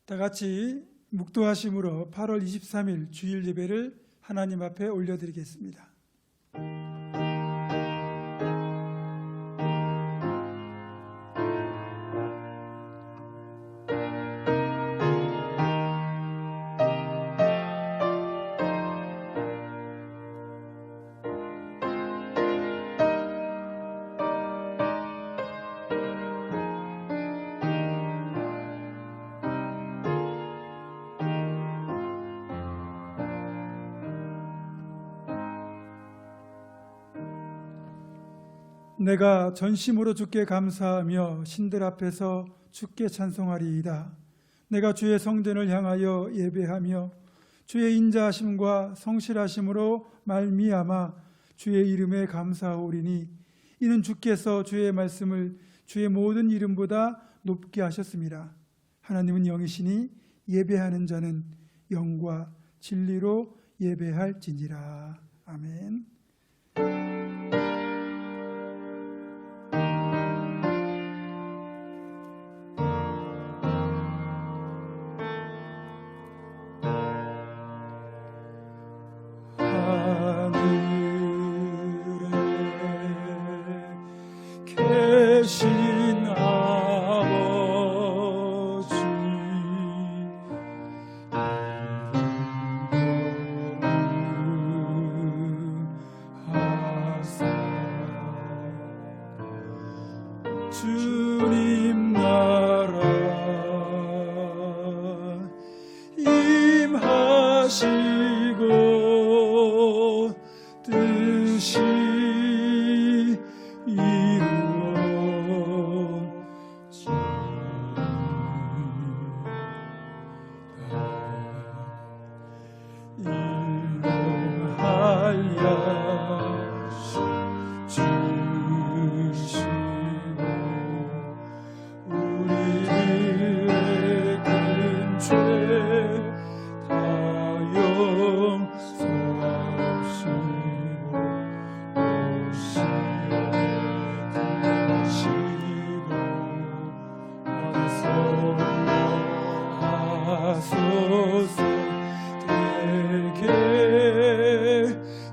다 같이 묵도하심으로 8월 23일 주일 예배를 하나님 앞에 올려드리겠습니다. 내가 전심으로 주께 감사하며 신들 앞에서 주께 찬송하리이다. 내가 주의 성전을 향하여 예배하며 주의 인자하심과 성실하심으로 말미암아 주의 이름에 감사하오리니 이는 주께서 주의 말씀을 주의 모든 이름보다 높게 하셨습니다. 하나님은 영이시니 예배하는 자는 영과 진리로 예배할지니라. 아멘. 계신 아버지 하사 주님 나라 임하시고 뜻이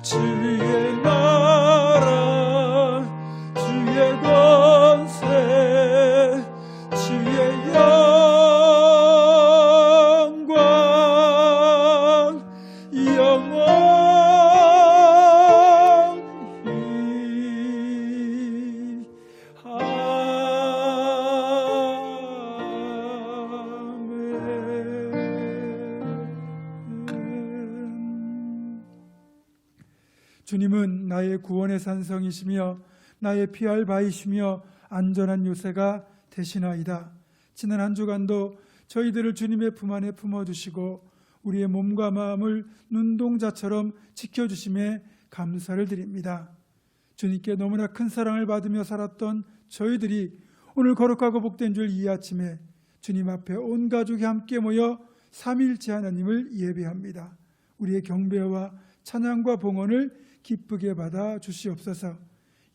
주의 나라 주의 권세 주의 영광 영원히 주님은 나의 구원의 산성이시며 나의 피할 바이시며 안전한 요새가 되시나이다. 지난 한 주간도 저희들을 주님의 품 안에 품어주시고 우리의 몸과 마음을 눈동자처럼 지켜주심에 감사를 드립니다. 주님께 너무나 큰 사랑을 받으며 살았던 저희들이 오늘 거룩하고 복된 줄 이 아침에 주님 앞에 온 가족이 함께 모여 삼위일체 하나님을 예배합니다. 우리의 경배와 찬양과 봉헌을 기쁘게 받아 주시옵소서.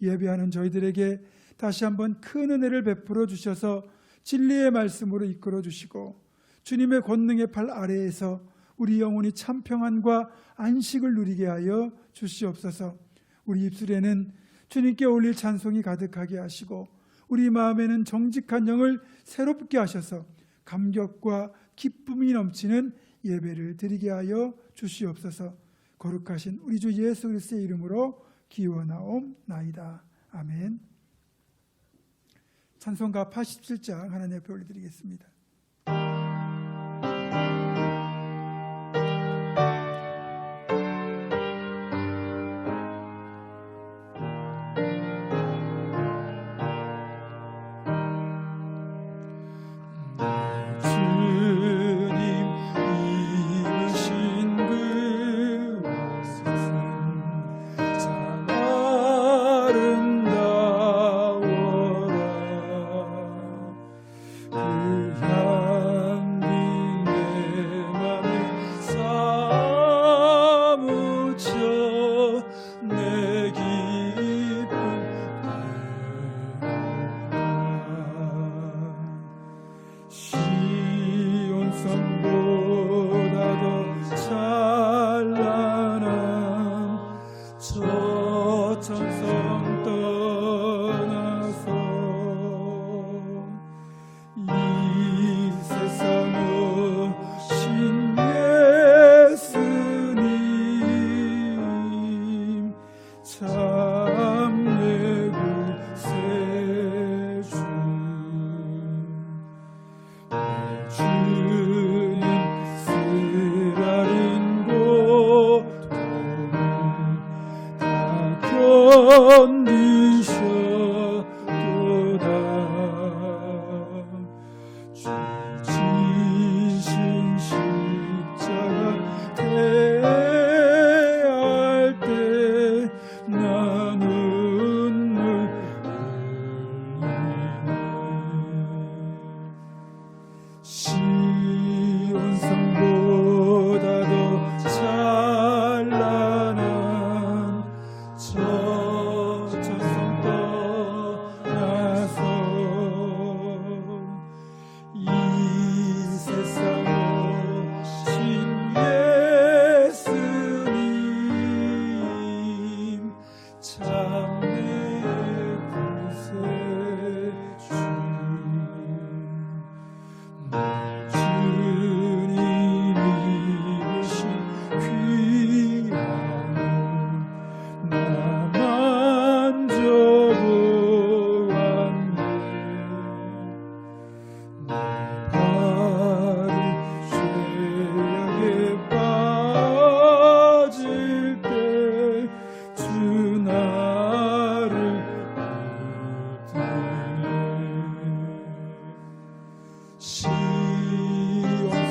예배하는 저희들에게 다시 한번 큰 은혜를 베풀어 주셔서 진리의 말씀으로 이끌어 주시고 주님의 권능의 팔 아래에서 우리 영혼이 참 평안과 안식을 누리게 하여 주시옵소서. 우리 입술에는 주님께 올릴 찬송이 가득하게 하시고 우리 마음에는 정직한 영을 새롭게 하셔서 감격과 기쁨이 넘치는 예배를 드리게 하여 주시옵소서. 거룩하신 우리 주 예수 그리스도의 이름으로 기원하옵나이다. 아멘. 찬송가 87장 하나님 앞에 올려드리겠습니다. 아름다워라 그 주 지신 십자가 대할 때 나 눈물 흘리네. 시온성보다 더 찬란한 저 천성 떠나서 이 세상 오신 예수님 참내 구세주. 날 주님이 되신 귀한 나만 저보았네. 내 발이 죄악에 빠질 때 주 나를 붙드네.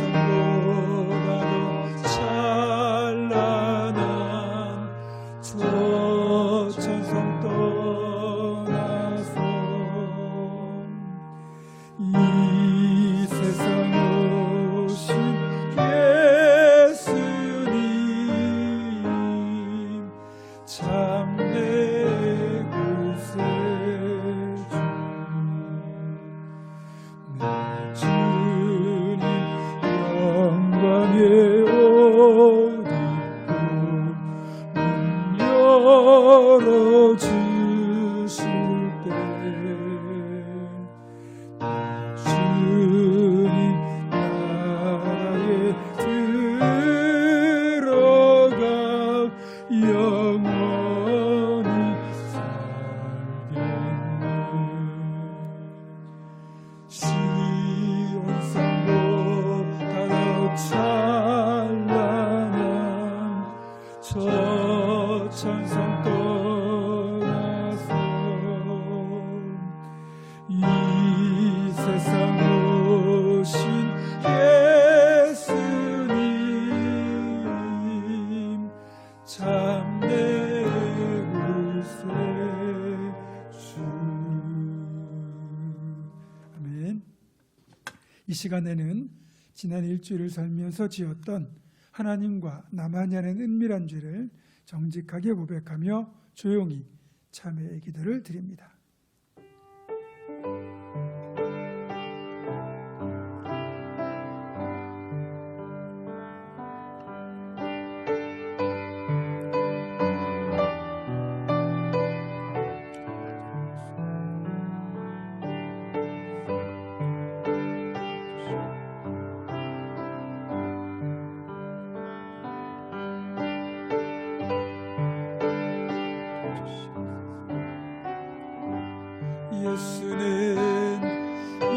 시온성보다 더 찬란한 저 천성 떠나서 이 세상 오신 예수님 참내 구세주. 내 주님 영광의 옷 입고 문 열어주실 때 내 주님 나라에 들어가 영원히 살겠네. 시온성보다 더 찬란한 저 천성 떠나서 이 세상 오신 예수님 참내 구세주. 아멘. 이 시간에는 지난 일주일을 살면서 지었던 하나님과 나만이 하는 은밀한 죄를 정직하게 고백하며 조용히 참회의 기도를 드립니다.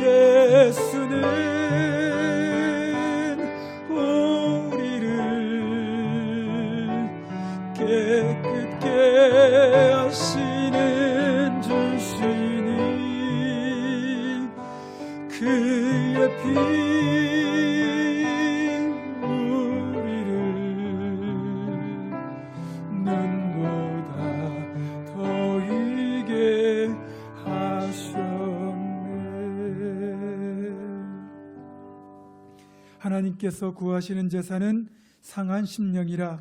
예수는 우리를 깨끗게 하시는 주시니 그의 피 우리를 눈보다 더 희게 하셨네. 하나님께서 구하시는 제사는 상한 심령이라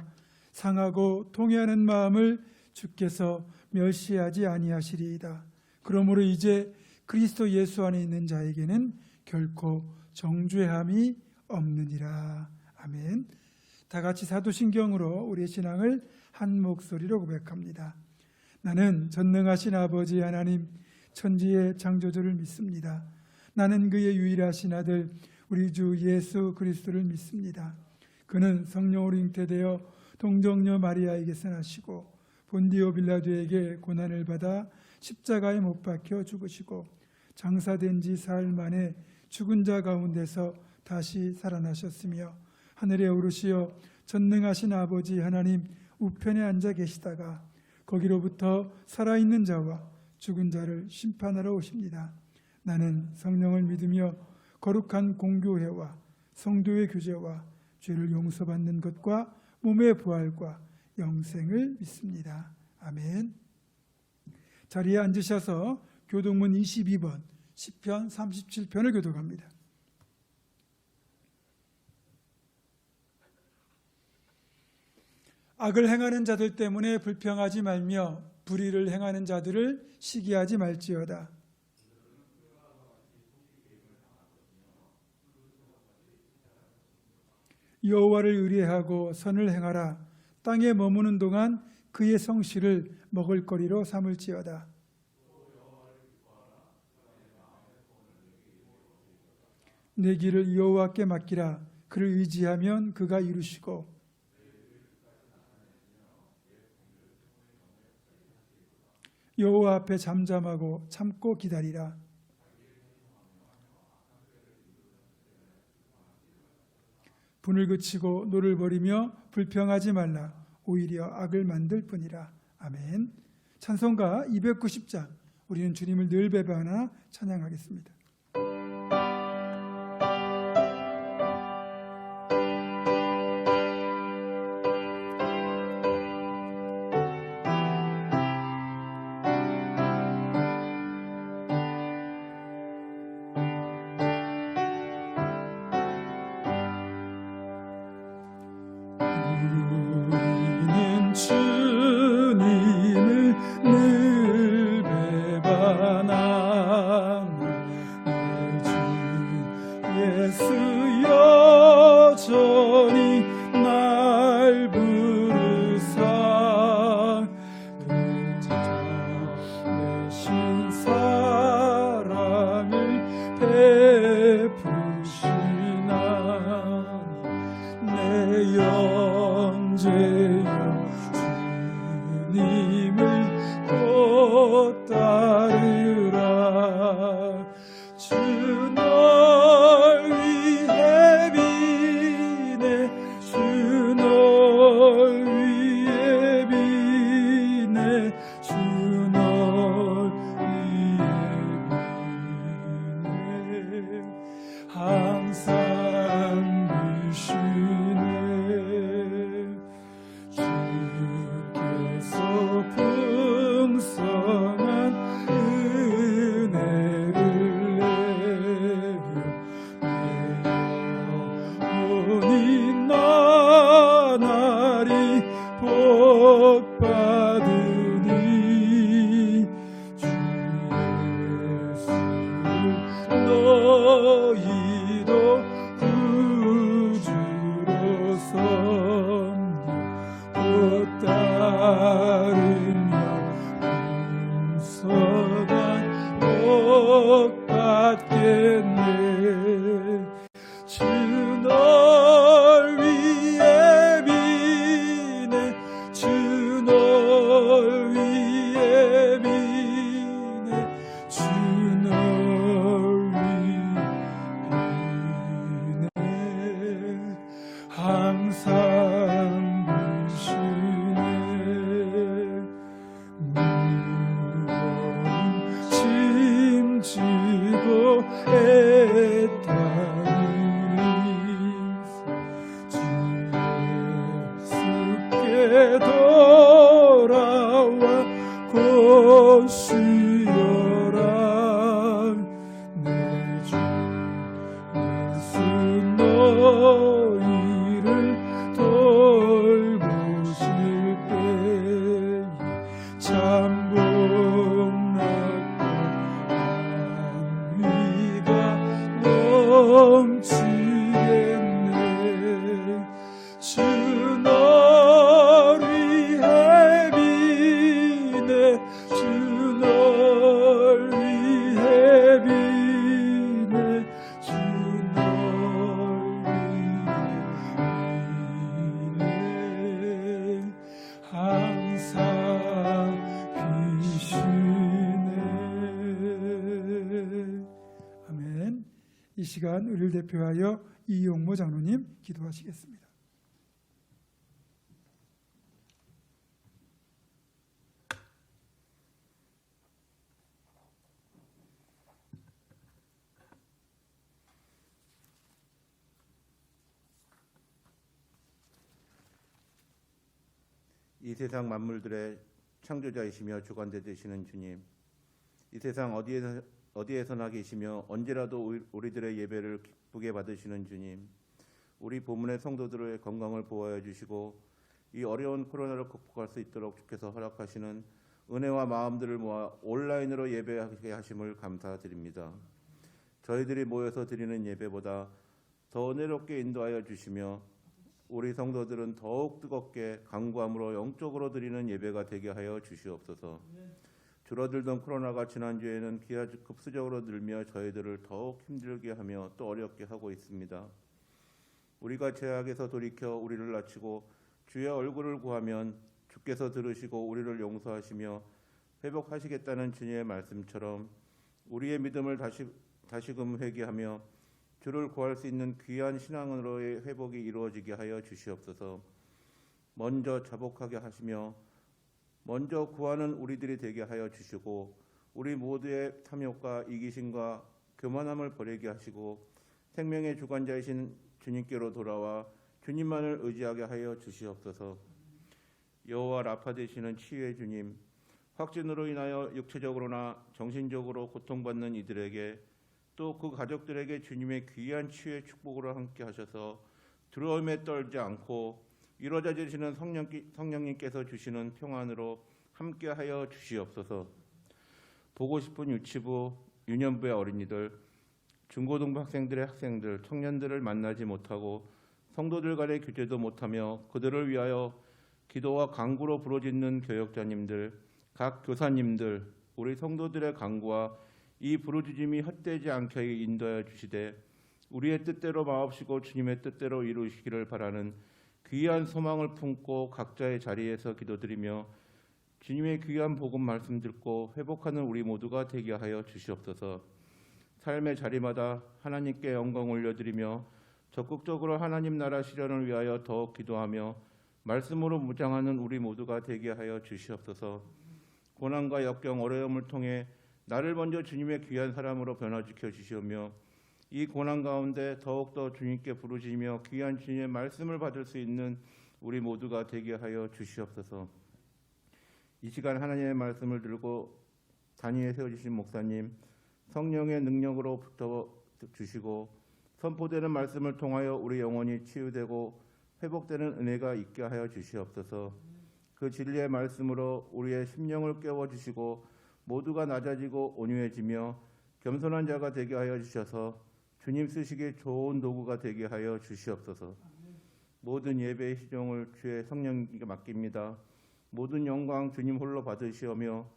상하고 통회하는 마음을 주께서 멸시하지 아니하시리이다. 그러므로 이제 그리스도 예수 안에 있는 자에게는 결코 정죄함이 없느니라. 아멘. 다 같이 사도신경으로 우리의 신앙을 한 목소리로 고백합니다. 나는 전능하신 아버지 하나님 천지의 창조주를 믿습니다. 나는 그의 유일하신 아들 우리 주 예수 그리스도를 믿습니다. 그는 성령으로 잉태되어 동정녀 마리아에게서 나시고 본디오 빌라도에게 고난을 받아 십자가에 못 박혀 죽으시고 장사된 지 사흘 만에 죽은 자 가운데서 다시 살아나셨으며 하늘에 오르시어 전능하신 아버지 하나님 우편에 앉아 계시다가 거기로부터 살아있는 자와 죽은 자를 심판하러 오십니다. 나는 성령을 믿으며 거룩한 공교회와 성도의 교제와 죄를 용서받는 것과 몸의 부활과 영생을 믿습니다. 아멘. 자리에 앉으셔서 교독문 22번 시편 37편을 교독합니다. 악을 행하는 자들 때문에 불평하지 말며 불의를 행하는 자들을 시기하지 말지어다. 여호와를 의뢰하고 선을 행하라. 땅에 머무는 동안 그의 성실을 먹을거리로 삼을지어다. 내 길을 여호와께 맡기라. 그를 의지하면 그가 이루시고 여호와 앞에 잠잠하고 참고 기다리라. 분을 그치고 노를 버리며 불평하지 말라. 오히려 악을 만들 뿐이라. 아멘. 찬송가 290장, 우리는 주님을 늘 배반하나 찬양하겠습니다. 우리는 주님을 늘 배반하나 내 주 예수 여전히 날 부르사 내 자 대신 사랑을 베푸시나니 내 영제여 주님을 곧 따르라. 주 널 위해 비네 주 널 위해 비네 주 널 위해 비네 항상 비시네. 주께서 풍성한 은혜를 내려 내 영혼이 나날이 복받으니 주 예수를 너희도 구주로 섬겨 곧 따르며 풍성한 복 받겠네. 주 널 위해 비네 주 널 위해 비네 주 널 위해 비네 항상 비시네. 무거운 짐지고 애타는 주 예수께 돌아와 곧 쉬어라. 내 주 예수 너희를 돌보실 때에 참복났고 안위가 넘치겠네. 주 널 위해 비네 주 널 위해 비네 주 널 위해 비네 항상 비시네. 아멘. 이 시간 우리를 대표하여 이용모 장로님 기도하시겠습니다. 이 세상 만물들의 창조자이시며 주관자 되시는 주님, 이 세상 어디에서나 계시며 언제라도 우리들의 예배를 기쁘게 받으시는 주님, 우리 본문의 성도들의 건강을 보호하여 주시고 이 어려운 코로나를 극복할 수 있도록 주께서 허락하시는 은혜와 마음들을 모아 온라인으로 예배하게 하심을 감사드립니다. 저희들이 모여서 드리는 예배보다 더 은혜롭게 인도하여 주시며 우리 성도들은 더욱 뜨겁게 간구함으로 영적으로 드리는 예배가 되게 하여 주시옵소서. 줄어들던 코로나가 지난주에는 기하급수적으로 늘며 저희들을 더욱 힘들게 하며 또 어렵게 하고 있습니다. 우리가 죄악에서 돌이켜 우리를 낮추고 주의 얼굴을 구하면 주께서 들으시고 우리를 용서하시며 회복하시겠다는 주님의 말씀처럼 우리의 믿음을 다시금 회개하며 주를 구할 수 있는 귀한 신앙으로의 회복이 이루어지게 하여 주시옵소서. 먼저 자복하게 하시며 먼저 구하는 우리들이 되게 하여 주시고 우리 모두의 탐욕과 이기심과 교만함을 버리게 하시고 생명의 주관자이신 주님께로 돌아와 주님만을 의지하게 하여 주시옵소서. 여호와 라파 되시는 치유의 주님, 확진으로 인하여 육체적으로나 정신적으로 고통받는 이들에게 또 그 가족들에게 주님의 귀한 치유의 축복으로 함께 하셔서 두려움에 떨지 않고 이루어져 주시는 성령님께서 주시는 평안으로 함께 하여 주시옵소서. 보고 싶은 유치부, 유년부의 어린이들, 중고등부 학생들의 학생들, 청년들을 만나지 못하고 성도들 간의 교제도 못하며 그들을 위하여 기도와 간구로 부르짖는 교역자님들, 각 교사님들, 우리 성도들의 간구와 이 부르짖음이 헛되지 않게 인도하여 주시되 우리의 뜻대로 마옵시고 주님의 뜻대로 이루시기를 바라는 귀한 소망을 품고 각자의 자리에서 기도드리며 주님의 귀한 복음 말씀 듣고 회복하는 우리 모두가 되게 하여 주시옵소서. 삶의 자리마다 하나님께 영광 올려드리며 적극적으로 하나님 나라 실현을 위하여 더욱 기도하며 말씀으로 무장하는 우리 모두가 되게 하여 주시옵소서. 고난과 역경 어려움을 통해 나를 먼저 주님의 귀한 사람으로 변화시켜 주시오며 이 고난 가운데 더욱더 주님께 부르짖으며 귀한 주님의 말씀을 받을 수 있는 우리 모두가 되게 하여 주시옵소서. 이 시간 하나님의 말씀을 들고 단위에 세워주신 목사님, 성령의 능력으로 붙어 주시고 선포되는 말씀을 통하여 우리 영혼이 치유되고 회복되는 은혜가 있게 하여 주시옵소서. 그 진리의 말씀으로 우리의 심령을 깨워주시고 모두가 낮아지고 온유해지며 겸손한 자가 되게 하여 주셔서 주님 쓰시기에 좋은 도구가 되게 하여 주시옵소서. 모든 예배의 시종을 주의 성령님께 맡깁니다. 모든 영광 주님 홀로 받으시오며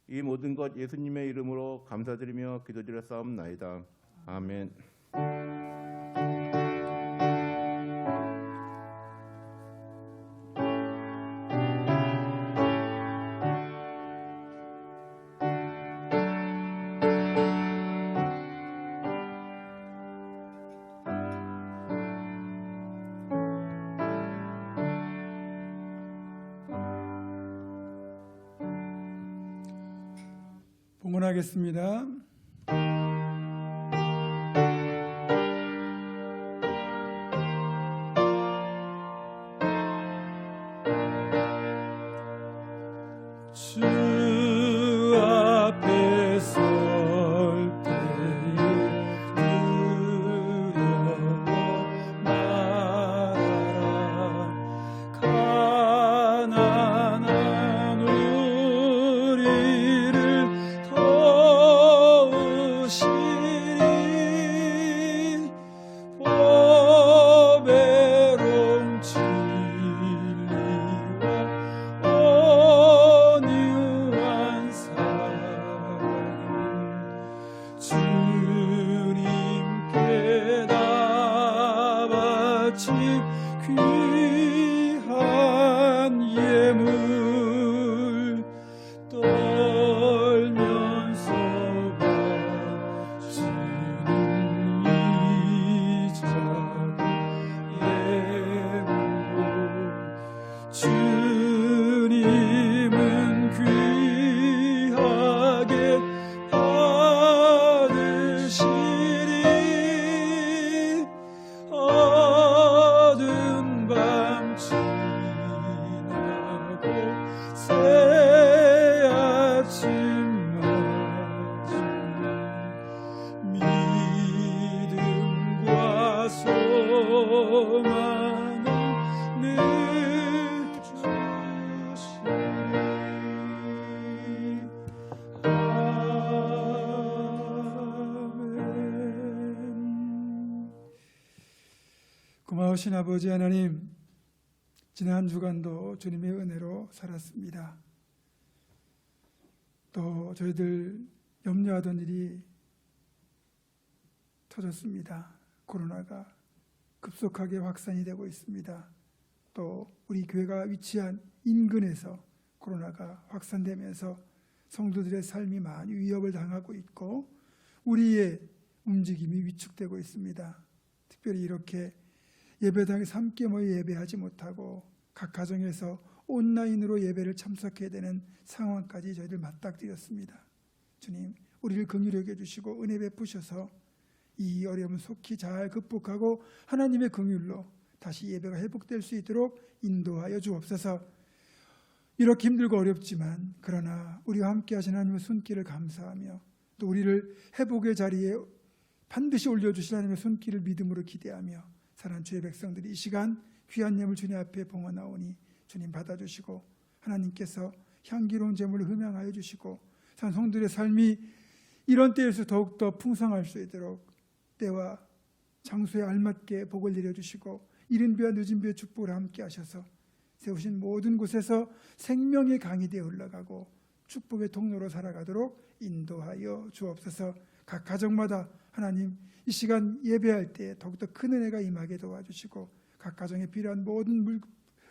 이 모든 것 예수님의 이름으로 감사드리며 기도드렸사옵나이다. 아멘. 봉헌하겠습니다. 주 앞에 설 때에 두려워 말아라. 가난한 우리를 도우시리. 보배로운 진리와 온유한 사랑 주님께 다 바친 귀한 예물 떨면서 바치는 이 작은 예물 주님은 귀하게 받으시리. 어두운 밤 소망을 늦추시니 아멘. 고마우신 아버지 하나님, 지난 한 주간도 주님의 은혜로 살았습니다. 또 저희들 염려하던 일이 터졌습니다. 코로나가 급속하게 확산이 되고 있습니다. 또 우리 교회가 위치한 인근에서 코로나가 확산되면서 성도들의 삶이 많이 위협을 당하고 있고 우리의 움직임이 위축되고 있습니다. 특별히 이렇게 예배당에서 함께 모여 예배하지 못하고 각 가정에서 온라인으로 예배를 참석해야 되는 상황까지 저희들 맞닥뜨렸습니다. 주님, 우리를 긍휼히 여겨주시고 은혜 베푸셔서 이 어려움을 속히 잘 극복하고 하나님의 긍휼로 다시 예배가 회복될 수 있도록 인도하여 주옵소서. 이렇게 힘들고 어렵지만 그러나 우리와 함께 하신 하나님의 손길을 감사하며 또 우리를 회복의 자리에 반드시 올려주실 하나님의 손길을 믿음으로 기대하며 사랑하는 주의 백성들이 이 시간 귀한 예물 주님 앞에 봉헌하오니 주님 받아주시고 하나님께서 향기로운 제물을 흠양하여 주시고 성도들의 삶이 이런 때에서 더욱더 풍성할 수 있도록 때와 장소에 알맞게 복을 내려주시고 이른 비와 늦은 비의 축복을 함께 하셔서 세우신 모든 곳에서 생명의 강이 되어 흘러가고 축복의 통로로 살아가도록 인도하여 주옵소서. 각 가정마다 하나님 이 시간 예배할 때 더욱더 큰 은혜가 임하게 도와주시고 각 가정에 필요한 모든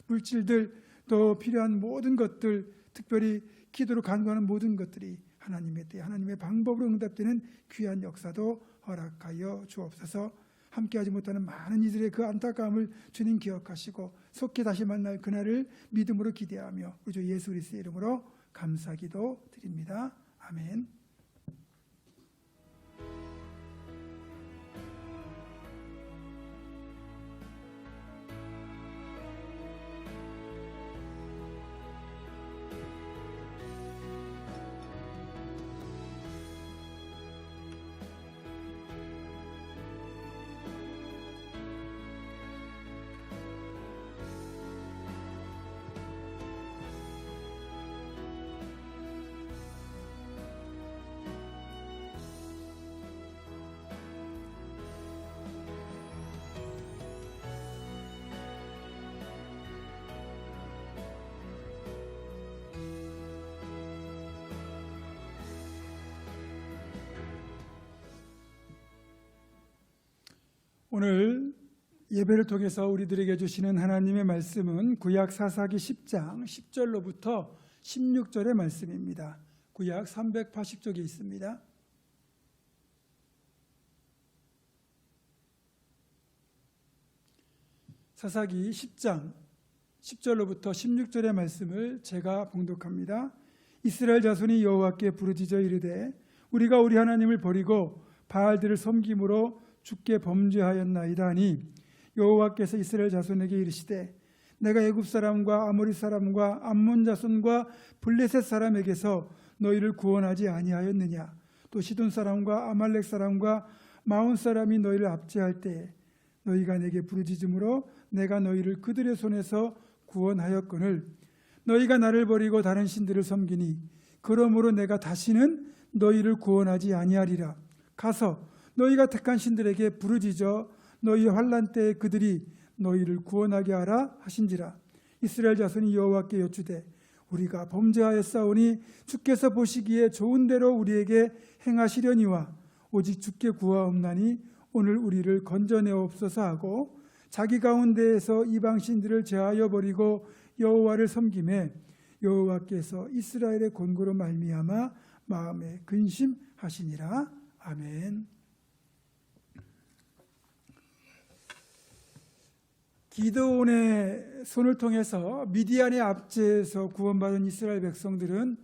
물질들 또 필요한 모든 것들 특별히 기도로 간구하는 모든 것들이 하나님의 때 하나님의 방법으로 응답되는 귀한 역사도 허락하여 주옵소서. 함께하지 못하는 많은 이들의 그 안타까움을 주님 기억하시고 속히 다시 만날 그날을 믿음으로 기대하며 우리 주 예수 그리스도의 이름으로 감사기도 드립니다. 아멘. 오늘 예배를 통해서 우리들에게 주시는 하나님의 말씀은 구약 사사기 10장 10절로부터 16절의 말씀입니다. 구약 380쪽에 있습니다. 사사기 10장 10절로부터 16절의 말씀을 제가 봉독합니다. 이스라엘 자손이 여호와께 부르짖어 이르되 우리가 우리 하나님을 버리고 바알들을 섬김으로 주께 범죄하였나이다 하니 여호와께서 이스라엘 자손에게 이르시되 내가 애굽 사람과 아모리 사람과 암몬 자손과 블레셋 사람에게서 너희를 구원하지 아니하였느냐. 또 시돈 사람과 아말렉 사람과 마온 사람이 너희를 압제할 때에 너희가 내게 부르짖음으로 내가 너희를 그들의 손에서 구원하였거늘 너희가 나를 버리고 다른 신들을 섬기니 그러므로 내가 다시는 너희를 구원하지 아니하리라. 가서 너희가 택한 신들에게 부르짖어 너희 환난 때에 그들이 너희를 구원하게 하라 하신지라. 이스라엘 자손이 여호와께 여쭈되 우리가 범죄하였사오니 주께서 보시기에 좋은 대로 우리에게 행하시려니와 오직 주께 구하옵나니 오늘 우리를 건져내옵소서 하고 자기 가운데에서 이방 신들을 제하여 버리고 여호와를 섬김에 여호와께서 이스라엘의 권고로 말미암아 마음에 근심하시니라. 아멘. 기드온의 손을 통해서 미디안의 압제에서 구원받은 이스라엘 백성들은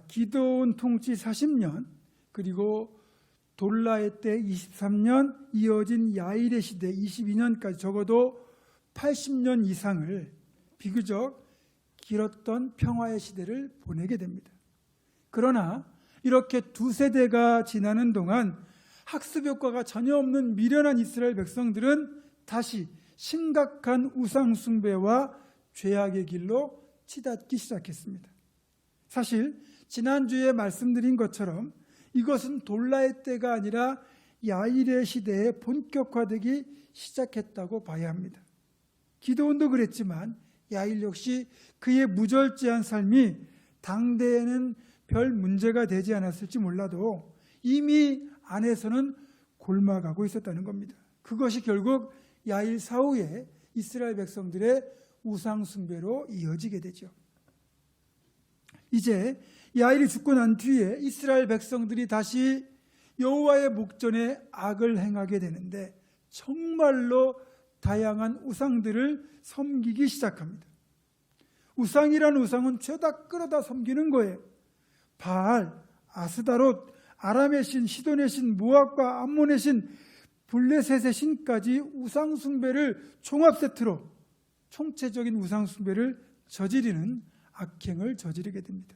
기드온 통치 40년 그리고 돌라의 때 23년 이어진 야일의 시대 22년까지 적어도 80년 이상을 비교적 길었던 평화의 시대를 보내게 됩니다. 그러나 이렇게 두 세대가 지나는 동안 학습 효과가 전혀 없는 미련한 이스라엘 백성들은 다시 심각한 우상 숭배와 죄악의 길로 치닫기 시작했습니다. 사실 지난주에 말씀드린 것처럼 이것은 돌라의 때가 아니라 야일의 시대에 본격화되기 시작했다고 봐야 합니다. 기드온도 그랬지만 야일 역시 그의 무절제한 삶이 당대에는 별 문제가 되지 않았을지 몰라도 이미 안에서는 골마가고 있었다는 겁니다. 그것이 결국 야일 사후에 이스라엘 백성들의 우상 숭배로 이어지게 되죠. 이제 야일이 죽고 난 뒤에 이스라엘 백성들이 다시 여호와의 목전에 악을 행하게 되는데 정말로 다양한 우상들을 섬기기 시작합니다. 우상이란 우상은 죄다 끌어다 섬기는 거예요. 바알, 아스다롯, 아람의 신, 시돈의 신, 모압과 암몬의 신, 블레셋의 신까지 우상 숭배를 종합 세트로 총체적인 우상 숭배를 저지르는 악행을 저지르게 됩니다.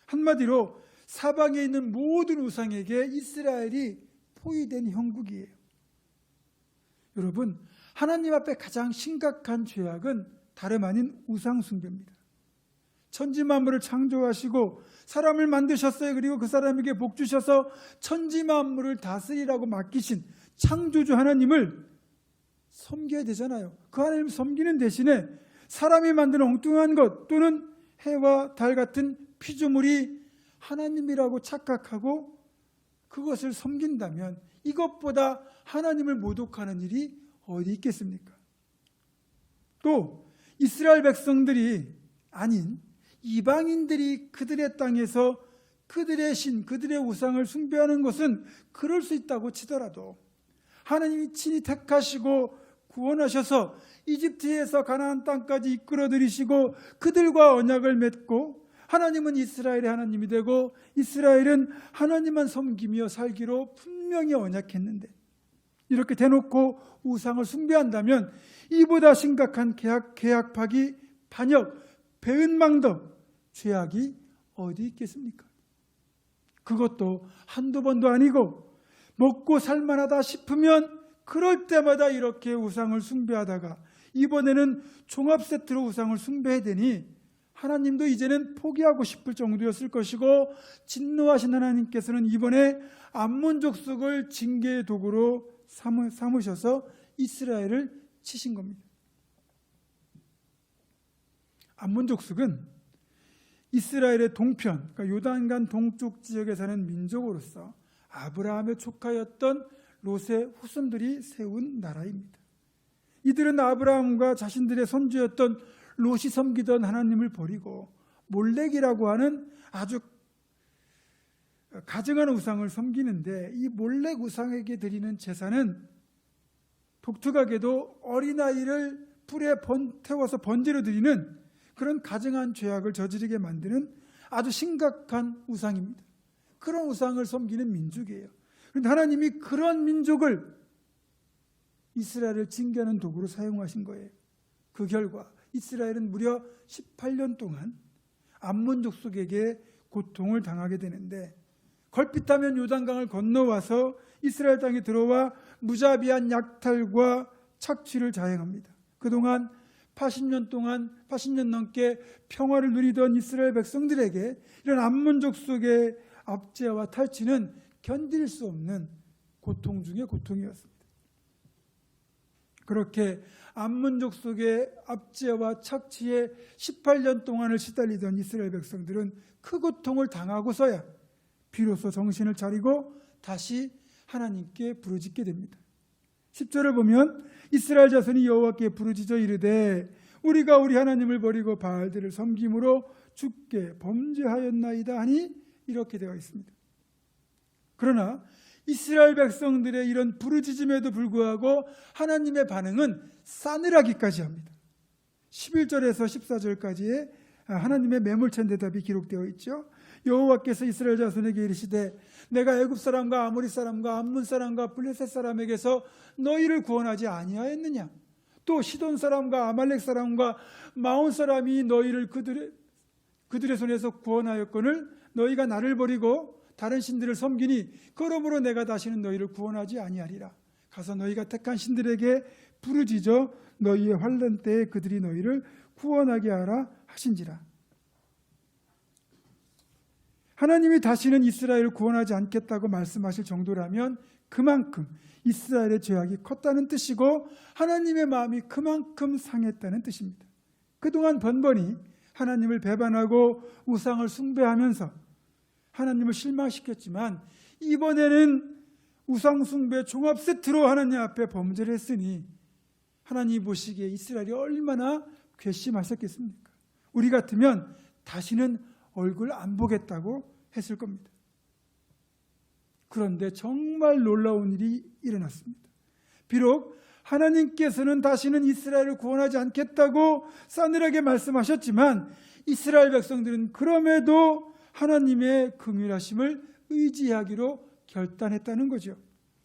한마디로 사방에 있는 모든 우상에게 이스라엘이 포위된 형국이에요. 여러분, 하나님 앞에 가장 심각한 죄악은 다름 아닌 우상 숭배입니다. 천지 만물을 창조하시고 사람을 만드셨어요. 그리고 그 사람에게 복 주셔서 천지 만물을 다스리라고 맡기신 창조주 하나님을 섬겨야 되잖아요. 그 하나님을 섬기는 대신에 사람이 만든 엉뚱한 것 또는 해와 달 같은 피조물이 하나님이라고 착각하고 그것을 섬긴다면 이것보다 하나님을 모독하는 일이 어디 있겠습니까? 또 이스라엘 백성들이 아닌 이방인들이 그들의 땅에서 그들의 신, 그들의 우상을 숭배하는 것은 그럴 수 있다고 치더라도 하나님이 친히 택하시고 구원하셔서 이집트에서 가나안 땅까지 이끌어 들이시고 그들과 언약을 맺고 하나님은 이스라엘의 하나님이 되고 이스라엘은 하나님만 섬기며 살기로 분명히 언약했는데 이렇게 대놓고 우상을 숭배한다면 이보다 심각한 계약 파기, 반역, 배은망덕, 죄악이 어디 있겠습니까? 그것도 한두 번도 아니고 먹고 살만하다 싶으면 그럴 때마다 이렇게 우상을 숭배하다가 이번에는 종합 세트로 우상을 숭배하더니 하나님도 이제는 포기하고 싶을 정도였을 것이고 진노하신 하나님께서는 이번에 암몬 족속을 징계의 도구로 삼으셔서 이스라엘을 치신 겁니다. 암몬 족속은 이스라엘의 동편, 그러니까 요단강 동쪽 지역에 사는 민족으로서 아브라함의 조카였던 롯의 후손들이 세운 나라입니다. 이들은 아브라함과 자신들의 선조였던 롯이 섬기던 하나님을 버리고 몰렉이라고 하는 아주 가증한 우상을 섬기는데 이 몰렉 우상에게 드리는 제사는 독특하게도 어린아이를 불에 태워서 번제로 드리는 그런 가증한 죄악을 저지르게 만드는 아주 심각한 우상입니다. 그런 우상을 섬기는 민족이에요. 그런데 하나님이 그런 민족을 이스라엘을 징계하는 도구로 사용하신 거예요. 그 결과 이스라엘은 무려 18년 동안 암몬 족속에게 고통을 당하게 되는데 걸핏하면 요단강을 건너와서 이스라엘 땅에 들어와 무자비한 약탈과 착취를 자행합니다. 그동안 80년 넘게 평화를 누리던 이스라엘 백성들에게 이런 암몬 족속의 압제와 탈취는 견딜 수 없는 고통 중의 고통이었습니다. 그렇게 암몬 족속의 압제와 착취에 18년 동안을 시달리던 이스라엘 백성들은 그 고통을 당하고서야 비로소 정신을 차리고 다시 하나님께 부르짖게 됩니다. 10절을 보면 이스라엘 자손이 여호와께 부르짖어 이르되 우리가 우리 하나님을 버리고 바알들을 섬김으로 주께 범죄하였나이다 하니 이렇게 되어 있습니다. 그러나 이스라엘 백성들의 이런 부르짖음에도 불구하고 하나님의 반응은 싸늘하기까지 합니다. 11절에서 14절까지의 하나님의 매몰찬 대답이 기록되어 있죠. 여호와께서 이스라엘 자손에게 이르시되 내가 애굽 사람과 아모리 사람과 암몬 사람과 블레셋 사람에게서 너희를 구원하지 아니하였느냐? 또 시돈 사람과 아말렉 사람과 마온 사람이 너희를 그들의 손에서 구원하였거늘 너희가 나를 버리고 다른 신들을 섬기니 그러므로 내가 다시는 너희를 구원하지 아니하리라. 가서 너희가 택한 신들에게 부르짖어 너희의 환난 때에 그들이 너희를 구원하게 하라 하신지라. 하나님이 다시는 이스라엘을 구원하지 않겠다고 말씀하실 정도라면 그만큼 이스라엘의 죄악이 컸다는 뜻이고 하나님의 마음이 그만큼 상했다는 뜻입니다. 그동안 번번이 하나님을 배반하고 우상을 숭배하면서 하나님을 실망시켰지만 이번에는 우상 숭배 종합 세트로 하나님 앞에 범죄를 했으니 하나님 보시기에 이스라엘이 얼마나 괘씸하셨겠습니까? 우리 같으면 다시는 얼굴 안 보겠다고 했을 겁니다. 그런데 정말 놀라운 일이 일어났습니다. 비록 하나님께서는 다시는 이스라엘을 구원하지 않겠다고 싸늘하게 말씀하셨지만 이스라엘 백성들은 그럼에도 하나님의 긍휼하심을 의지하기로 결단했다는 거죠.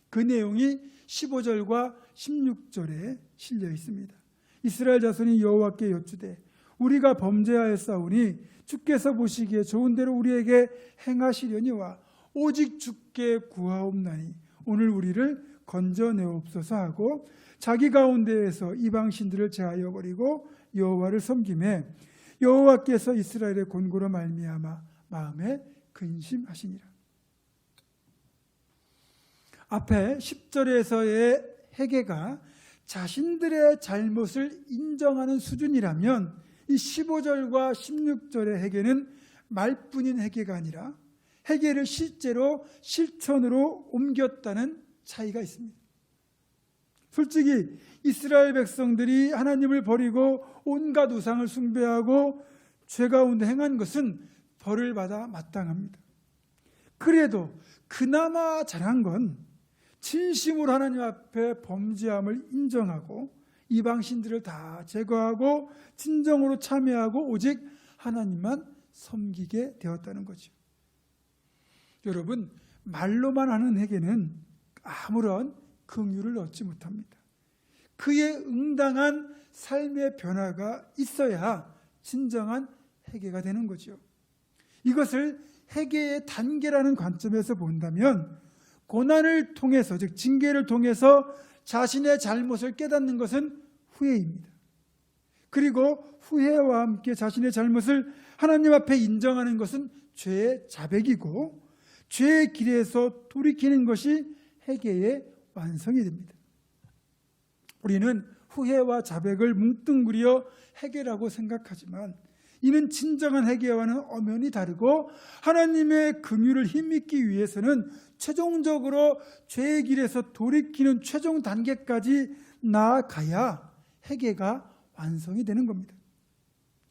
그 내용이 15절과 16절에 실려 있습니다. 이스라엘 자손이 여호와께 여쭈되 우리가 범죄하였사오니 주께서 보시기에 좋은 대로 우리에게 행하시려니와 오직 주께 구하옵나니 오늘 우리를 건져내옵소서 하고 자기 가운데에서 이방 신들을 제하여 버리고 여호와를 섬기매 여호와께서 이스라엘의 곤고로 말미암아 마음에 근심하시니라. 앞에 10절에서의 회개가 자신들의 잘못을 인정하는 수준이라면 이 15절과 16절의 회개는 말뿐인 회개가 아니라 회개를 실제로 실천으로 옮겼다는 차이가 있습니다. 솔직히 이스라엘 백성들이 하나님을 버리고 온갖 우상을 숭배하고 죄 가운데 행한 것은 벌을 받아 마땅합니다. 그래도 그나마 잘한 건 진심으로 하나님 앞에 범죄함을 인정하고 이방신들을 다 제거하고 진정으로 참여하고 오직 하나님만 섬기게 되었다는 거죠. 여러분, 말로만 하는 회개는 아무런 긍휼을 얻지 못합니다. 그에 응당한 삶의 변화가 있어야 진정한 회개가 되는 거죠. 이것을 회개의 단계라는 관점에서 본다면 고난을 통해서, 즉 징계를 통해서 자신의 잘못을 깨닫는 것은 후회입니다. 그리고 후회와 함께 자신의 잘못을 하나님 앞에 인정하는 것은 죄의 자백이고 죄의 길에서 돌이키는 것이 회개의 완성이 됩니다. 우리는 후회와 자백을 뭉뚱그려 회개라고 생각하지만 이는 진정한 회개와는 엄연히 다르고 하나님의 긍휼을 힘입기 위해서는 최종적으로 죄의 길에서 돌이키는 최종 단계까지 나아가야 회개가 완성이 되는 겁니다.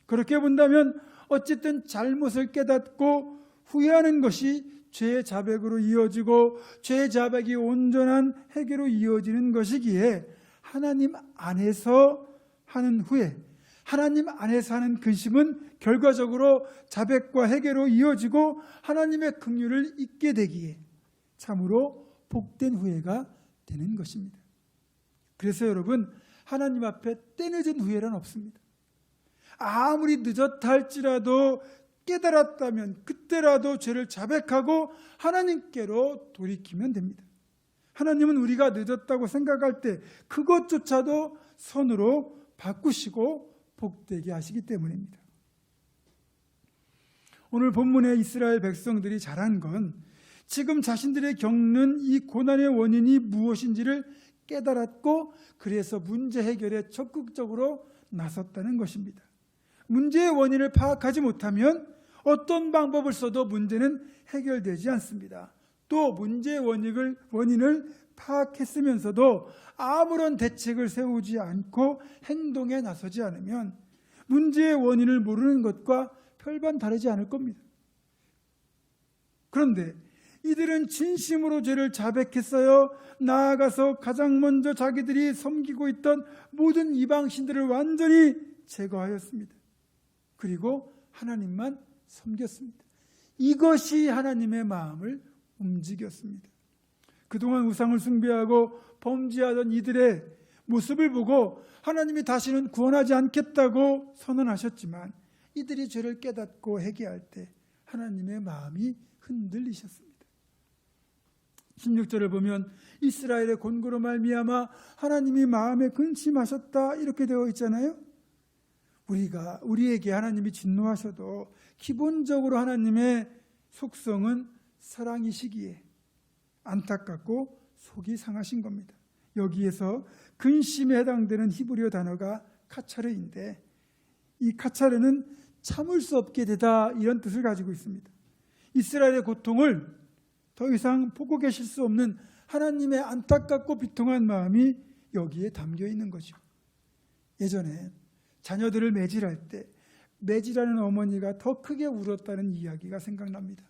그렇게 본다면 어쨌든 잘못을 깨닫고 후회하는 것이 죄의 자백으로 이어지고 죄의 자백이 온전한 회개로 이어지는 것이기에 하나님 안에서 하는 후회, 하나님 안에서 하는 근심은 결과적으로 자백과 회개로 이어지고 하나님의 긍휼을 잊게 되기에 참으로 복된 후회가 되는 것입니다. 그래서 여러분, 하나님 앞에 때늦은 후회란 없습니다. 아무리 늦었다 할지라도 깨달았다면 그때라도 죄를 자백하고 하나님께로 돌이키면 됩니다. 하나님은 우리가 늦었다고 생각할 때 그것조차도 선으로 바꾸시고 복되게 하시기 때문입니다. 오늘 본문의 이스라엘 백성들이 잘한 건 지금 자신들이 겪는 이 고난의 원인이 무엇인지를 깨달았고 그래서 문제 해결에 적극적으로 나섰다는 것입니다. 문제의 원인을 파악하지 못하면 어떤 방법을 써도 문제는 해결되지 않습니다. 또 문제의 원인을 파악했으면서도 아무런 대책을 세우지 않고 행동에 나서지 않으면 문제의 원인을 모르는 것과 별반 다르지 않을 겁니다. 그런데 이들은 진심으로 죄를 자백했어요. 나아가서 가장 먼저 자기들이 섬기고 있던 모든 이방신들을 완전히 제거하였습니다. 그리고 하나님만 섬겼습니다. 이것이 하나님의 마음을 움직였습니다. 그동안 우상을 숭배하고 범죄하던 이들의 모습을 보고 하나님이 다시는 구원하지 않겠다고 선언하셨지만 이들이 죄를 깨닫고 회개할 때 하나님의 마음이 흔들리셨습니다. 16절을 보면 이스라엘의 곤고로 말미암아 하나님이 마음에 근심하셨다 이렇게 되어 있잖아요. 우리에게 하나님이 진노하셔도 기본적으로 하나님의 속성은 사랑이시기에 안타깝고 속이 상하신 겁니다. 여기에서 근심에 해당되는 히브리어 단어가 카차르인데 이 카차르는 참을 수 없게 되다 이런 뜻을 가지고 있습니다. 이스라엘의 고통을 더 이상 보고 계실 수 없는 하나님의 안타깝고 비통한 마음이 여기에 담겨 있는 거죠. 예전에 자녀들을 매질할 때 매질하는 어머니가 더 크게 울었다는 이야기가 생각납니다.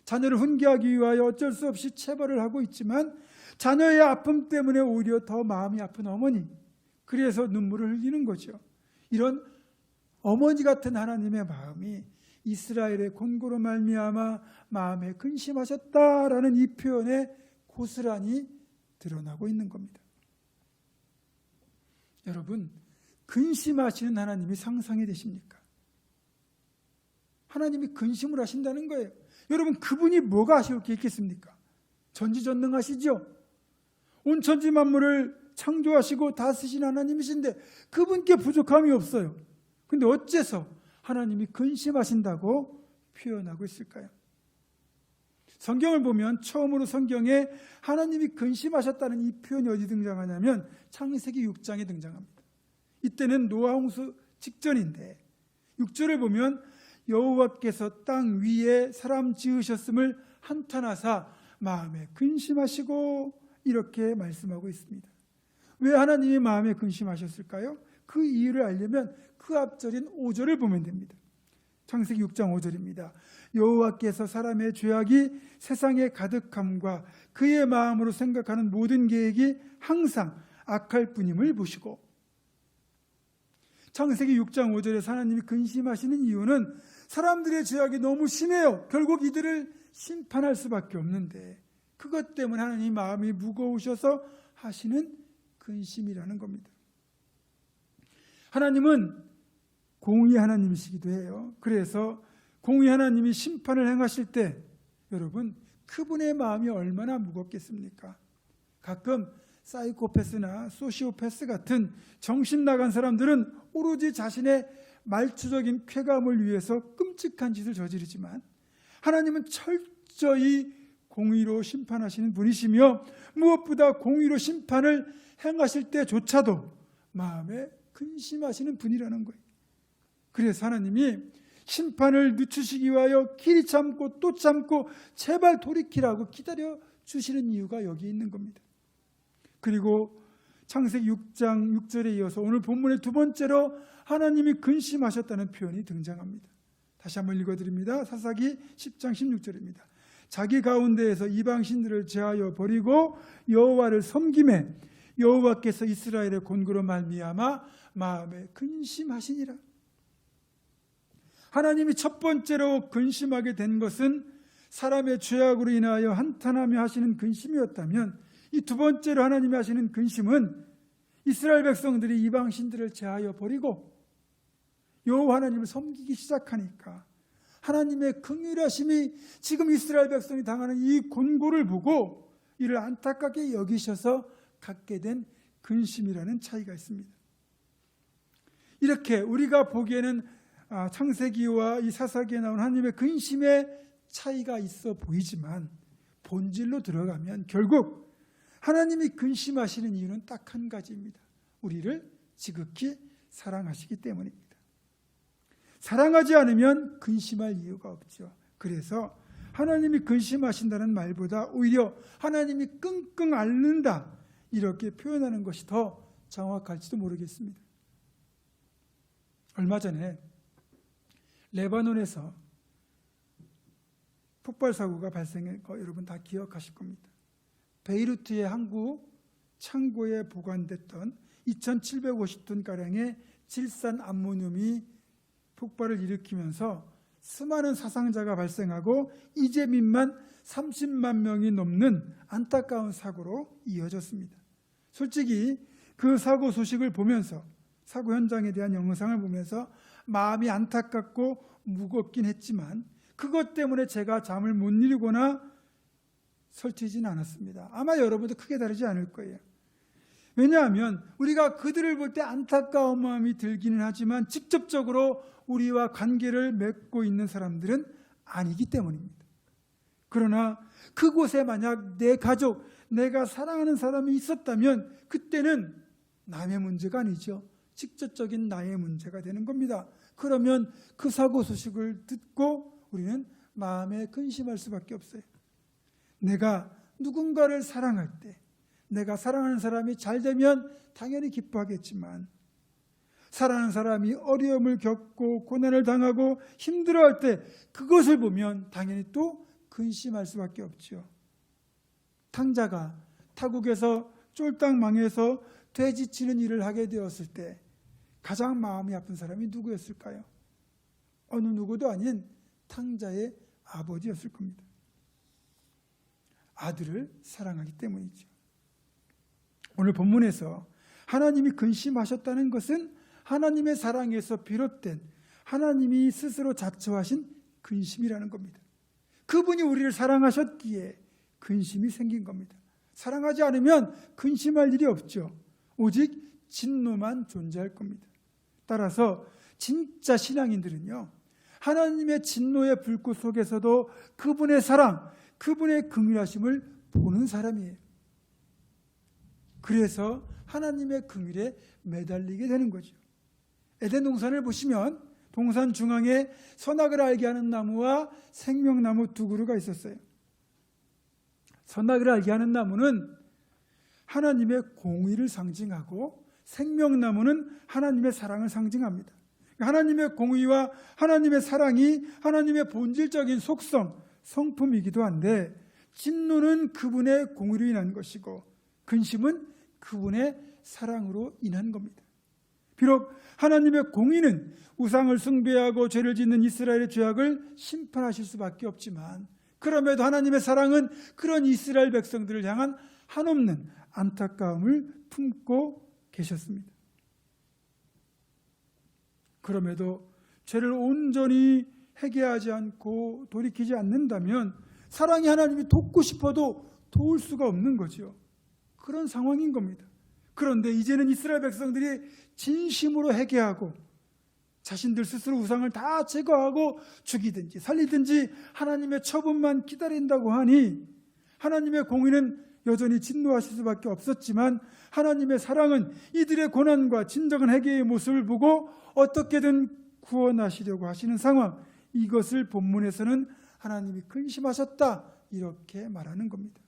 자녀를 훈계하기 위하여 어쩔 수 없이 체벌을 하고 있지만 자녀의 아픔 때문에 오히려 더 마음이 아픈 어머니, 그래서 눈물을 흘리는 거죠. 이런 어머니 같은 하나님의 마음이 이스라엘의 곤고로 말미암아 마음에 근심하셨다라는 이 표현에 고스란히 드러나고 있는 겁니다. 여러분, 근심하시는 하나님이 상상이 되십니까? 하나님이 근심을 하신다는 거예요. 여러분, 그분이 뭐가 아쉬울 게 있겠습니까? 전지전능하시죠? 온 천지 만물을 창조하시고 다스리신 하나님이신데 그분께 부족함이 없어요. 근데 어째서 하나님이 근심하신다고 표현하고 있을까요? 성경을 보면 처음으로 성경에 하나님이 근심하셨다는 이 표현이 어디 등장하냐면 창세기 6장에 등장합니다. 이때는 노아 홍수 직전인데 6절을 보면 여호와께서 땅 위에 사람 지으셨음을 한탄하사 마음에 근심하시고 이렇게 말씀하고 있습니다. 왜 하나님이 마음에 근심하셨을까요? 그 이유를 알려면 그 앞절인 5절을 보면 됩니다. 창세기 6장 5절입니다. 여호와께서 사람의 죄악이 세상에 가득함과 그의 마음으로 생각하는 모든 계획이 항상 악할 뿐임을 보시고, 창세기 6장 5절에 하나님이 근심하시는 이유는 사람들의 죄악이 너무 심해요. 결국 이들을 심판할 수밖에 없는데 그것 때문에 하나님 마음이 무거우셔서 하시는 근심이라는 겁니다. 하나님은 공의 하나님이시기도 해요. 그래서 공의 하나님이 심판을 행하실 때 여러분, 그분의 마음이 얼마나 무겁겠습니까? 가끔 사이코패스나 소시오패스 같은 정신 나간 사람들은 오로지 자신의 말초적인 쾌감을 위해서 끔찍한 짓을 저지르지만 하나님은 철저히 공의로 심판하시는 분이시며 무엇보다 공의로 심판을 행하실 때조차도 마음에 근심하시는 분이라는 거예요. 그래서 하나님이 심판을 늦추시기 위하여 길이 참고 또 참고 제발 돌이키라고 기다려 주시는 이유가 여기 있는 겁니다. 그리고 창세기 6장 6절에 이어서 오늘 본문의 두 번째로 하나님이 근심하셨다는 표현이 등장합니다. 다시 한번 읽어드립니다. 사사기 10장 16절입니다. 자기 가운데에서 이방 신들을 제하여 버리고 여호와를 섬기매 여호와께서 이스라엘의 곤고로 말미암아 마음에 근심하시니라. 하나님이 첫 번째로 근심하게 된 것은 사람의 죄악으로 인하여 한탄하며 하시는 근심이었다면 이 두 번째로 하나님이 하시는 근심은 이스라엘 백성들이 이방 신들을 제하여 버리고 여호와 하나님을 섬기기 시작하니까 하나님의 긍휼하심이 지금 이스라엘 백성이 당하는 이 곤고를 보고 이를 안타깝게 여기셔서 갖게 된 근심이라는 차이가 있습니다. 이렇게 우리가 보기에는 창세기와 이 사사기에 나온 하나님의 근심의 차이가 있어 보이지만 본질로 들어가면 결국 하나님이 근심하시는 이유는 딱 한 가지입니다. 우리를 지극히 사랑하시기 때문입니다. 사랑하지 않으면 근심할 이유가 없죠. 그래서 하나님이 근심하신다는 말보다 오히려 하나님이 끙끙 앓는다 이렇게 표현하는 것이 더 정확할지도 모르겠습니다. 얼마 전에 레바논에서 폭발 사고가 발생한 거 여러분 다 기억하실 겁니다. 베이루트의 항구 창고에 보관됐던 2,750톤가량의 질산 암모늄이 폭발을 일으키면서 수많은 사상자가 발생하고 이재민만 30만 명이 넘는 안타까운 사고로 이어졌습니다. 솔직히 그 사고 소식을 보면서 사고 현장에 대한 영상을 보면서 마음이 안타깝고 무겁긴 했지만 그것 때문에 제가 잠을 못 이루거나 설치지는 않았습니다. 아마 여러분도 크게 다르지 않을 거예요. 왜냐하면 우리가 그들을 볼 때 안타까운 마음이 들기는 하지만 직접적으로 우리와 관계를 맺고 있는 사람들은 아니기 때문입니다. 그러나 그곳에 만약 내 가족, 내가 사랑하는 사람이 있었다면 그때는 남의 문제가 아니죠. 직접적인 나의 문제가 되는 겁니다. 그러면 그 사고 소식을 듣고 우리는 마음에 근심할 수밖에 없어요. 내가 누군가를 사랑할 때, 내가 사랑하는 사람이 잘 되면 당연히 기뻐하겠지만, 사랑하는 사람이 어려움을 겪고 고난을 당하고 힘들어할 때 그것을 보면 당연히 또 근심할 수밖에 없죠. 탕자가 타국에서 쫄딱 망해서 되지치는 일을 하게 되었을 때 가장 마음이 아픈 사람이 누구였을까요? 어느 누구도 아닌 탕자의 아버지였을 겁니다. 아들을 사랑하기 때문이죠. 오늘 본문에서 하나님이 근심하셨다는 것은 하나님의 사랑에서 비롯된 하나님이 스스로 자처하신 근심이라는 겁니다. 그분이 우리를 사랑하셨기에 근심이 생긴 겁니다. 사랑하지 않으면 근심할 일이 없죠. 오직 진노만 존재할 겁니다. 따라서 진짜 신앙인들은요, 하나님의 진노의 불꽃 속에서도 그분의 사랑, 그분의 긍휼하심을 보는 사람이에요. 그래서 하나님의 긍휼에 매달리게 되는 거죠. 에덴 동산을 보시면 동산 중앙에 선악을 알게 하는 나무와 생명나무 두 그루가 있었어요. 선악을 알게 하는 나무는 하나님의 공의를 상징하고 생명나무는 하나님의 사랑을 상징합니다. 하나님의 공의와 하나님의 사랑이 하나님의 본질적인 속성, 성품이기도 한데, 진노는 그분의 공의로 인한 것이고 근심은 그분의 사랑으로 인한 겁니다. 비록 하나님의 공의는 우상을 숭배하고 죄를 짓는 이스라엘의 죄악을 심판하실 수밖에 없지만, 그럼에도 하나님의 사랑은 그런 이스라엘 백성들을 향한 한없는 안타까움을 품고 계셨습니다. 그럼에도 죄를 온전히 회개하지 않고 돌이키지 않는다면 사랑이 하나님이 돕고 싶어도 도울 수가 없는 거죠. 그런 상황인 겁니다. 그런데 이제는 이스라엘 백성들이 진심으로 회개하고 자신들 스스로 우상을 다 제거하고 죽이든지 살리든지 하나님의 처분만 기다린다고 하니, 하나님의 공의는 여전히 진노하실 수밖에 없었지만 하나님의 사랑은 이들의 고난과 진정한 회개의 모습을 보고 어떻게든 구원하시려고 하시는 상황, 이것을 본문에서는 하나님이 근심하셨다 이렇게 말하는 겁니다.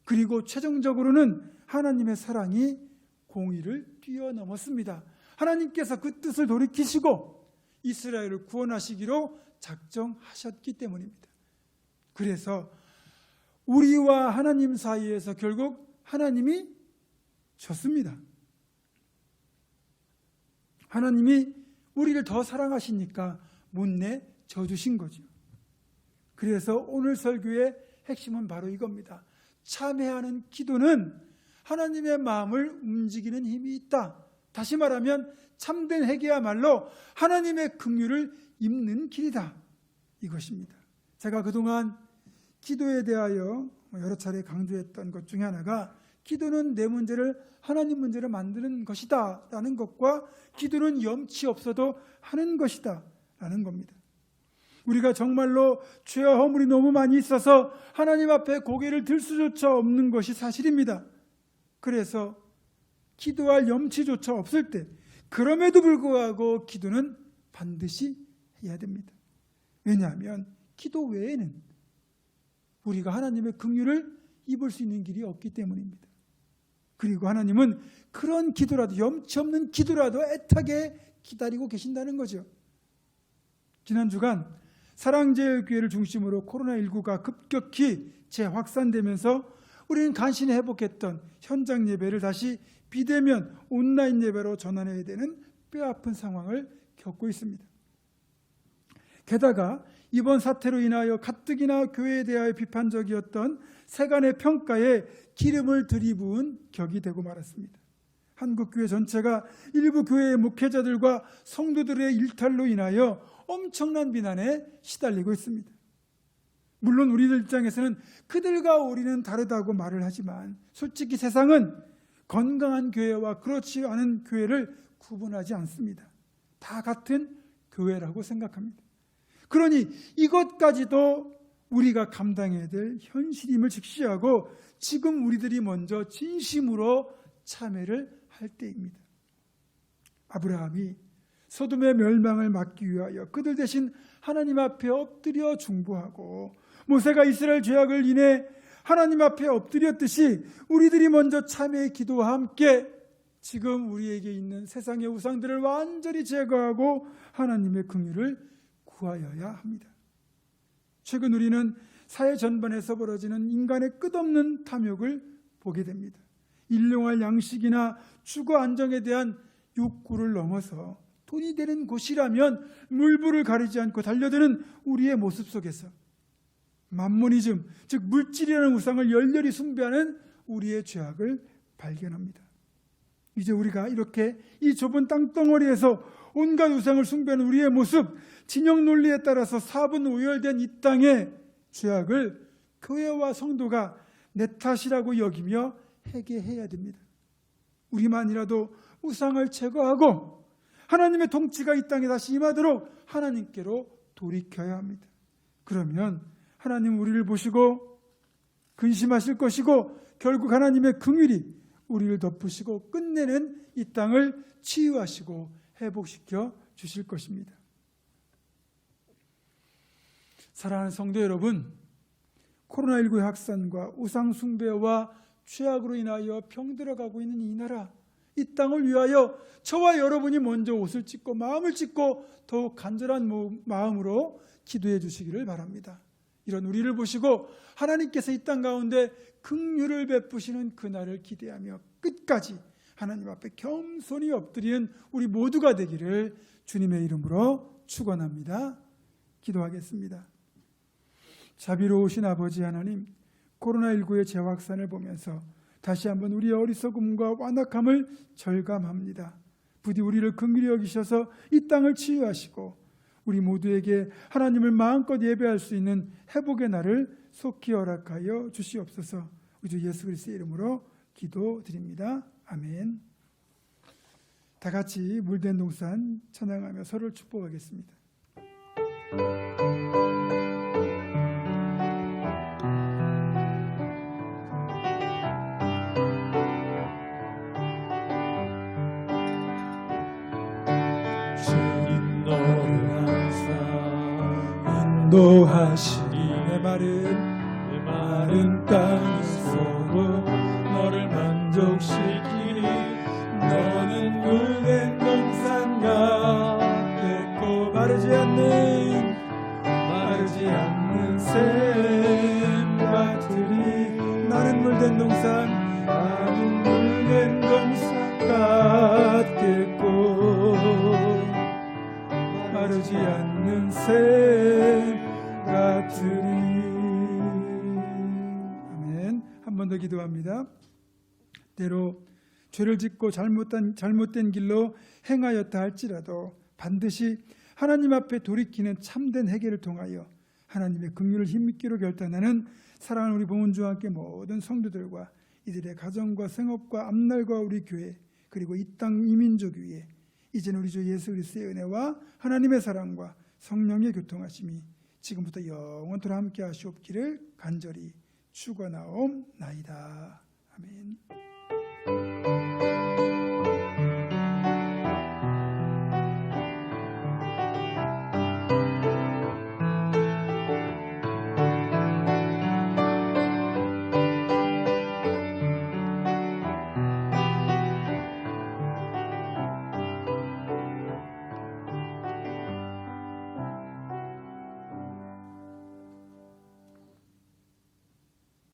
그리고 최종적으로는 하나님의 사랑이 공의를 뛰어넘었습니다. 하나님께서 그 뜻을 돌이키시고 이스라엘을 구원하시기로 작정하셨기 때문입니다. 그래서 우리와 하나님 사이에서 결국 하나님이 졌습니다. 하나님이 우리를 더 사랑하시니까 못내 져주신 거죠. 그래서 오늘 설교의 핵심은 바로 이겁니다. 참회하는 기도는 하나님의 마음을 움직이는 힘이 있다. 다시 말하면 참된 회개야말로 하나님의 긍휼을 입는 길이다, 이것입니다. 제가 그동안 기도에 대하여 여러 차례 강조했던 것 중에 하나가, 기도는 내 문제를 하나님 문제로 만드는 것이다 라는 것과 기도는 염치 없어도 하는 것이다 라는 겁니다. 우리가 정말로 죄와 허물이 너무 많이 있어서 하나님 앞에 고개를 들 수조차 없는 것이 사실입니다. 그래서 기도할 염치조차 없을 때, 그럼에도 불구하고 기도는 반드시 해야 됩니다. 왜냐하면 기도 외에는 우리가 하나님의 긍휼을 입을 수 있는 길이 없기 때문입니다. 그리고 하나님은 그런 기도라도, 염치 없는 기도라도 애타게 기다리고 계신다는 거죠. 지난 주간 사랑제일교회를 중심으로 코로나19가 급격히 재확산되면서 우리는 간신히 회복했던 현장 예배를 다시 비대면 온라인 예배로 전환해야 되는 뼈아픈 상황을 겪고 있습니다. 게다가 이번 사태로 인하여 가뜩이나 교회에 대하여 비판적이었던 세간의 평가에 기름을 들이부은 격이 되고 말았습니다. 한국교회 전체가 일부 교회의 목회자들과 성도들의 일탈로 인하여 엄청난 비난에 시달리고 있습니다. 물론 우리들 입장에서는 그들과 우리는 다르다고 말을 하지만 솔직히 세상은 건강한 교회와 그렇지 않은 교회를 구분하지 않습니다. 다 같은 교회라고 생각합니다. 그러니 이것까지도 우리가 감당해야 될 현실임을 직시하고 지금 우리들이 먼저 진심으로 참회를 할 때입니다. 아브라함이 소돔의 멸망을 막기 위하여 그들 대신 하나님 앞에 엎드려 중보하고 모세가 이스라엘 죄악을 인해 하나님 앞에 엎드렸듯이 우리들이 먼저 참회의 기도와 함께 지금 우리에게 있는 세상의 우상들을 완전히 제거하고 하나님의 긍휼을 구하여야 합니다. 최근 우리는 사회 전반에서 벌어지는 인간의 끝없는 탐욕을 보게 됩니다. 일용할 양식이나 주거 안정에 대한 욕구를 넘어서 돈이 되는 곳이라면 물불을 가리지 않고 달려드는 우리의 모습 속에서 맘모니즘, 즉 물질이라는 우상을 열렬히 숭배하는 우리의 죄악을 발견합니다. 이제 우리가 이렇게 이 좁은 땅덩어리에서 온갖 우상을 숭배하는 우리의 모습, 진영 논리에 따라서 사분오열된 이 땅의 죄악을 교회와 성도가 내 탓이라고 여기며 회개해야 됩니다. 우리만이라도 우상을 제거하고 하나님의 통치가 이 땅에 다시 임하도록 하나님께로 돌이켜야 합니다. 그러면 하나님 우리를 보시고 근심하실 것이고 결국 하나님의 긍휼이 우리를 덮으시고 끝내는 이 땅을 치유하시고 회복시켜 주실 것입니다. 사랑하는 성도 여러분, 코로나19의 확산과 우상 숭배와 죄악으로 인하여 병들어가고 있는 이 나라, 이 땅을 위하여 저와 여러분이 먼저 옷을 찢고 마음을 찢고 더욱 간절한 마음으로 기도해 주시기를 바랍니다. 이런 우리를 보시고 하나님께서 이 땅 가운데 긍휼을 베푸시는 그날을 기대하며 끝까지 하나님 앞에 겸손히 엎드리는 우리 모두가 되기를 주님의 이름으로 축원합니다. 기도하겠습니다. 자비로우신 아버지 하나님, 코로나19의 재확산을 보면서 다시 한번 우리의 어리석음과 완악함을 절감합니다. 부디 우리를 긍휼히 여기셔서 이 땅을 치유하시고 우리 모두에게 하나님을 마음껏 예배할 수 있는 회복의 날을 속히 허락하여 주시옵소서. 우리 주 예수 그리스도의 이름으로 기도드립니다. 아멘. 다 같이 물된 동산 찬양하며 서로를 축복하겠습니다. 주님 너를 항상 인도하시니 내 마른 땅에서도 너를 만족시키니 너는 물된 동산 같겠고 마르지 않는 샘 같으리. 나는 물된 동산 나는 물된 동산 같겠고 마르지 않는 샘 같으리. 아멘. 한 번 더 기도합니다. 때로 죄를 짓고 잘못된 길로 행하였다 할지라도 반드시 하나님 앞에 돌이키는 참된 회개를 통하여 하나님의 긍휼을 힘있기로 결단하는 사랑하는 우리 봉은주와 함께 모든 성도들과 이들의 가정과 생업과 앞날과 우리 교회 그리고 이 땅 이민족 위에 이제는 우리 주 예수 그리스도의 은혜와 하나님의 사랑과 성령의 교통하심이 지금부터 영원토록 함께 하시옵기를 간절히 축원하옵나이다. 아멘.